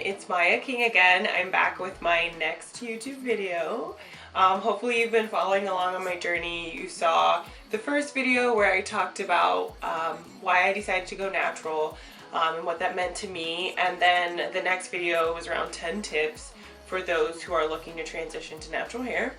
it's Maya King again. I'm back with my next YouTube video. Hopefully you've been following along on my journey. You saw the first video where I talked about why I decided to go natural and what that meant to me, and then the next video was around 10 tips for those who are looking to transition to natural hair.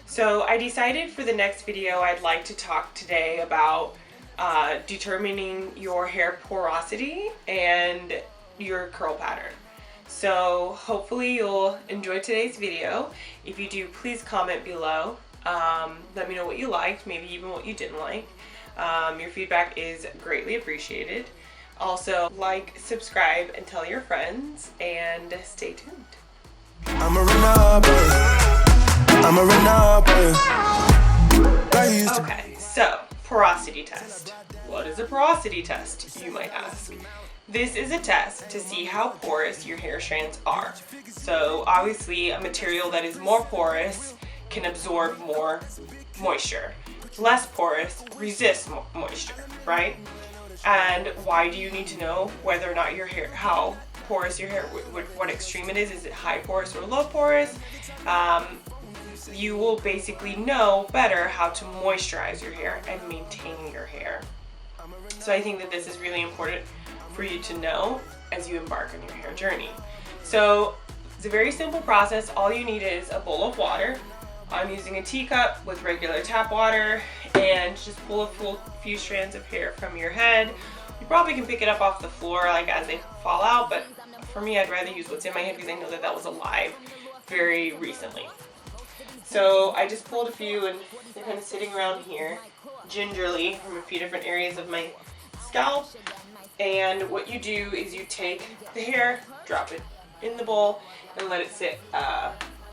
So I decided for the next video I'd like to talk today about determining your hair porosity and your curl pattern. So hopefully you'll enjoy today's video. If you do, please comment below. Let me know what you liked, maybe even what you didn't like. Your feedback is greatly appreciated. Also, like, subscribe, and tell your friends, and stay tuned. Okay, so porosity test. What is a porosity test, you might ask? This is a test to see how porous your hair strands are. So obviously a material that is more porous can absorb more moisture. Less porous resists moisture, right? And why do you need to know whether or not your hair, how porous your hair, what extreme it is? Is it high porous or low porous? You will basically know better how to moisturize your hair and maintain your hair. So I think that this is really important for you to know as you embark on your hair journey. So it's a very simple process. All you need is a bowl of water. I'm using a teacup with regular tap water, and just pull a few strands of hair from your head. You probably can pick it up off the floor like as they fall out, but for me I'd rather use what's in my head because I know that that was alive very recently. So I just pulled a few and they're kind of sitting around here gingerly from a few different areas of my scalp. And what you do is you take the hair, drop it in the bowl, and let it sit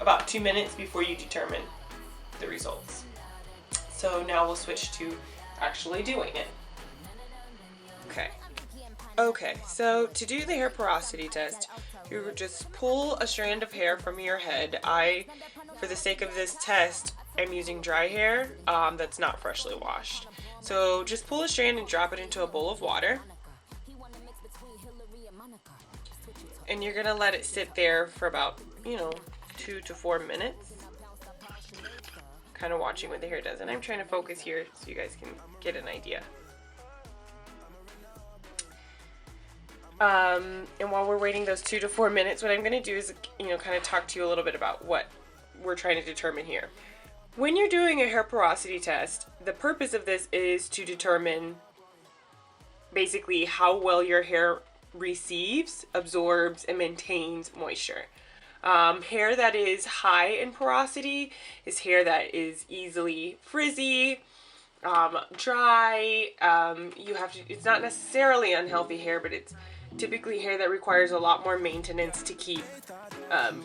about 2 minutes before you determine the results. So now we'll switch to actually doing it. Okay, so to do the hair porosity test, you would just pull a strand of hair from your head. For the sake of this test, I'm using dry hair that's not freshly washed. So just pull a strand and drop it into a bowl of water. And you're gonna let it sit there for about, 2 to 4 minutes. Kind of watching what the hair does. And I'm trying to focus here so you guys can get an idea. And while we're waiting those 2 to 4 minutes, what I'm gonna do is, kind of talk to you a little bit about what we're trying to determine here. When you're doing a hair porosity test, the purpose of this is to determine basically how well your hair receives, absorbs, and maintains moisture. Hair that is high in porosity is hair that is easily frizzy, dry. It's not necessarily unhealthy hair, but it's typically hair that requires a lot more maintenance to keep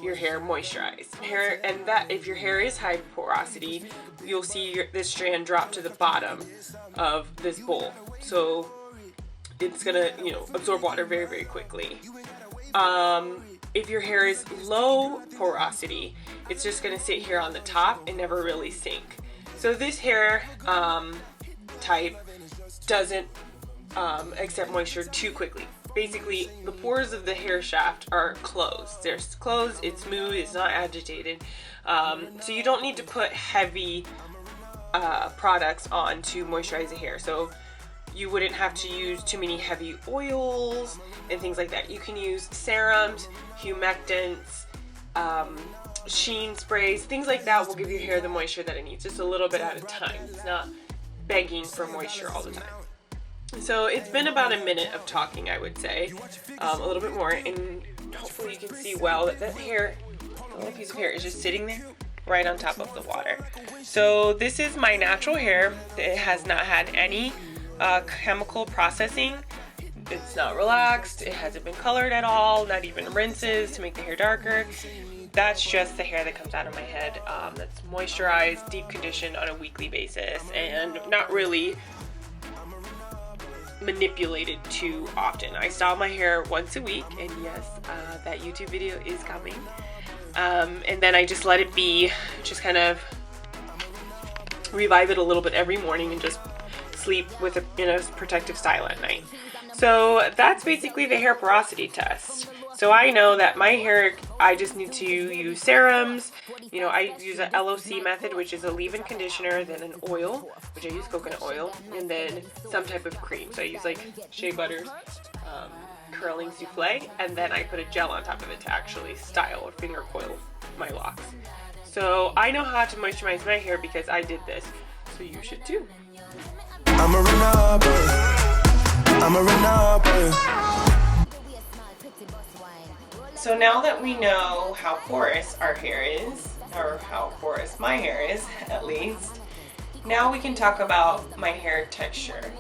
your hair moisturized. If your hair is high porosity, you'll see this strand drop to the bottom of this bowl. So it's gonna, absorb water very, very quickly. If your hair is low porosity, it's just gonna sit here on the top and never really sink. So this hair type doesn't accept moisture too quickly. Basically, the pores of the hair shaft are closed. They're closed, it's smooth, it's not agitated. So you don't need to put heavy products on to moisturize the hair. So you wouldn't have to use too many heavy oils and things like that. You can use serums, humectants, sheen sprays, things like that will give your hair the moisture that it needs, just a little bit at a time. It's not begging for moisture all the time. So it's been about a minute of talking, I would say, a little bit more, and hopefully you can see well that that hair, the little piece of hair is just sitting there right on top of the water. So this is my natural hair. It has not had any chemical processing. It's not relaxed, it hasn't been colored at all, not even rinses to make the hair darker. That's just the hair that comes out of my head, that's moisturized, deep conditioned on a weekly basis, and not really manipulated too often. I style my hair once a week, and yes, that YouTube video is coming. And then I just let it be, just kind of revive it a little bit every morning and just sleep with a protective style at night. So that's basically the hair porosity test. So I know that my hair, I just need to use serums. You know, I use a LOC method, which is a leave-in conditioner, then an oil, which I use coconut oil, and then some type of cream. So I use like Shea Butter's curling souffle, and then I put a gel on top of it to actually style or finger coil my locks. So I know how to moisturize my hair because I did this, so you should too. I'm a runner, So now that we know how porous our hair is, or how porous my hair is at least, now we can talk about my hair texture.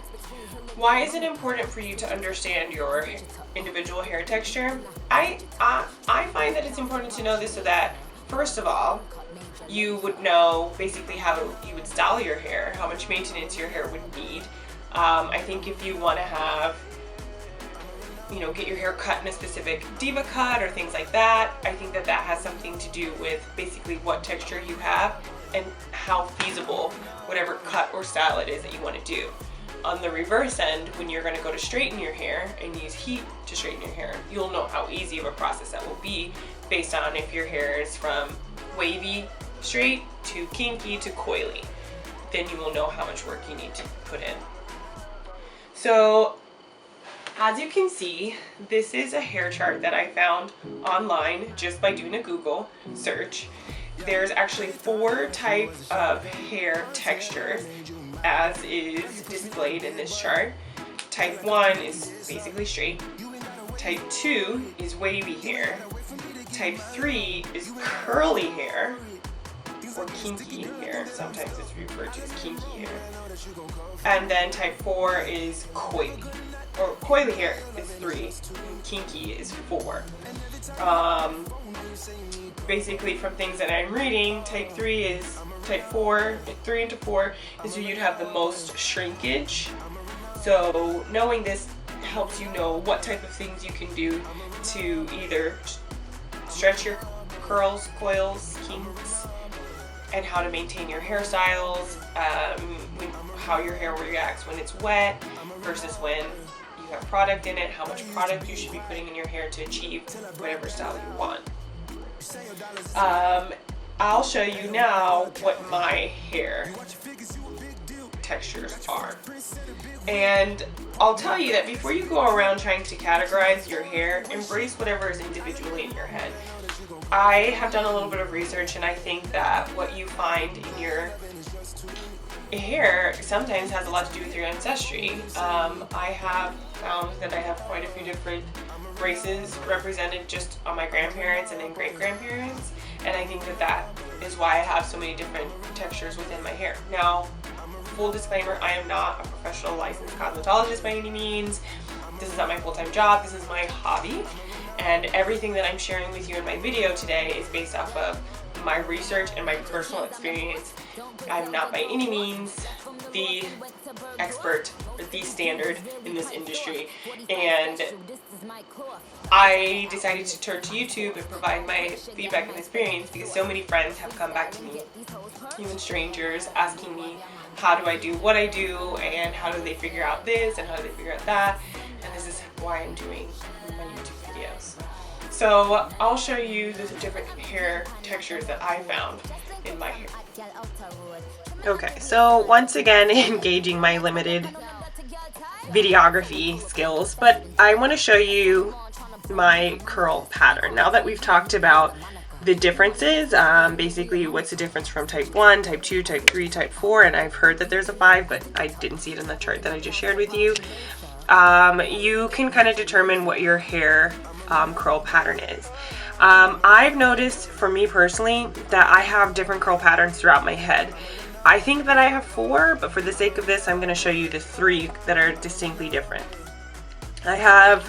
Why is it important for you to understand your individual hair texture? I find that it's important to know this so that, first of all, you would know basically how you would style your hair, how much maintenance your hair would need. I think if you want to have, you know, get your hair cut in a specific diva cut or things like that, I think that that has something to do with basically what texture you have and how feasible whatever cut or style it is that you want to do. On the reverse end, when you're going to go to straighten your hair and use heat to straighten your hair, you'll know how easy of a process that will be based on if your hair is from wavy straight to kinky to coily. Then you will know how much work you need to put in. So as you can see, this is a hair chart that I found online just by doing a Google search. There's actually 4 types of hair textures as is displayed in this chart. Type 1 is basically straight. Type 2 is wavy hair. Type 3 is curly hair, or kinky hair. Sometimes it's referred to as kinky hair. And then type 4 is coily. Or coily hair is 3, kinky is 4. Basically from things that I'm reading, type 3 is, type 4, 3 into 4 is where you'd have the most shrinkage. So knowing this helps you know what type of things you can do to either stretch your curls, coils, kinks, and how to maintain your hairstyles, how your hair reacts when it's wet versus when you have product in it, how much product you should be putting in your hair to achieve whatever style you want. I'll show you now what my hair textures are. And I'll tell you that before you go around trying to categorize your hair, embrace whatever is individually in your head. I have done a little bit of research, and I think that what you find in your hair sometimes has a lot to do with your ancestry. I have found that I have quite a few different races represented just on my grandparents and then great-grandparents, and I think that that is why I have so many different textures within my hair. Now, full disclaimer, I am not a professional licensed cosmetologist by any means. This is not my full-time job, this is my hobby, and everything that I'm sharing with you in my video today is based off of my research and my personal experience. I'm not by any means the expert or the standard in this industry, and I decided to turn to YouTube and provide my feedback and experience because so many friends have come back to me, even strangers, asking me how do I do what I do and how do they figure out this and how do they figure out that, and this is why I'm doing my YouTube videos. So I'll show you the different hair textures that I found in my hair. Okay, so once again, engaging my limited videography skills, but I want to show you my curl pattern. Now that we've talked about the differences, basically what's the difference from type 1, type 2, type 3, type 4, and I've heard that there's a 5, but I didn't see it in the chart that I just shared with you. You can kind of determine what your hair curl pattern is. I've noticed, for me personally, that I have different curl patterns throughout my head. I think that I have 4, but for the sake of this, I'm going to show you the 3 that are distinctly different. I have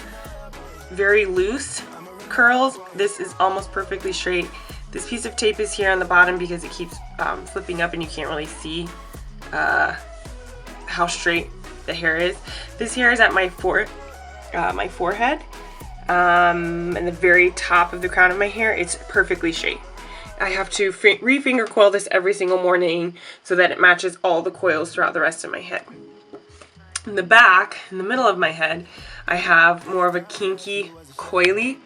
very loose curls. This is almost perfectly straight. This piece of tape is here on the bottom because it keeps flipping up and you can't really see how straight the hair is. This hair is at my forehead. And the very top of the crown of my hair, it's perfectly straight. I have to re-finger coil this every single morning so that it matches all the coils throughout the rest of my head. In the back, in the middle of my head, I have more of a kinky, coily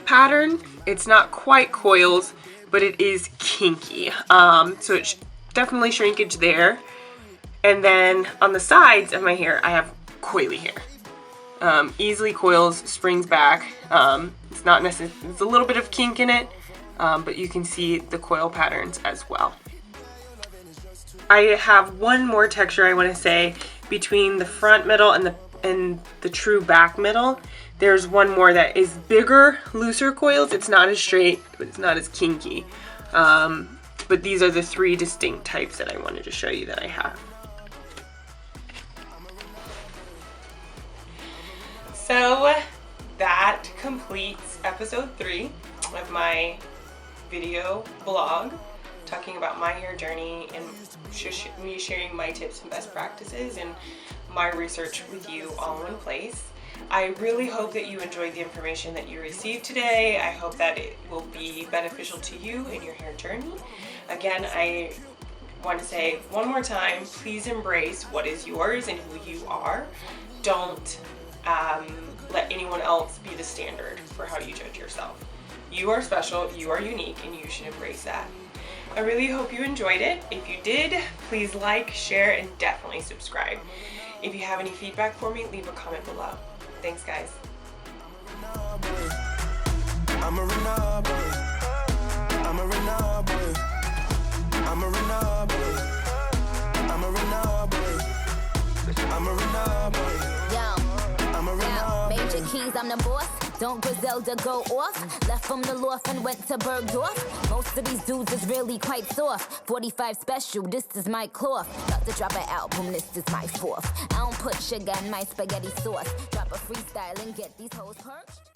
pattern. It's not quite coils, but it is kinky. So it's definitely shrinkage there. And then on the sides of my hair, I have coily hair. Easily coils, springs back. It's not necessarily, it's a little bit of kink in it, but you can see the coil patterns as well. I have one more texture I want to say between the front middle and the true back middle. There's one more that is bigger, looser coils. It's not as straight, but it's not as kinky. But these are the 3 distinct types that I wanted to show you that I have. So that completes episode 3 of my video blog talking about my hair journey and me sharing my tips and best practices and my research with you all in one place. I really hope that you enjoyed the information that you received today. I hope that it will be beneficial to you in your hair journey. Again, I want to say one more time, please embrace what is yours and who you are. Don't let anyone else be the standard for how you judge yourself. You are special, you are unique, and you should embrace that. I really hope you enjoyed it. If you did, please like, share, and definitely subscribe. If you have any feedback for me, leave a comment below. Thanks, guys. Major keys, I'm the boss. Don't Griselda go off? Left from the loft and went to Bergdorf. Most of these dudes is really quite soft. 45 special, this is my cloth. About to drop an album, this is my 4th. I don't put sugar in my spaghetti sauce. Drop a freestyle and get these hoes perched.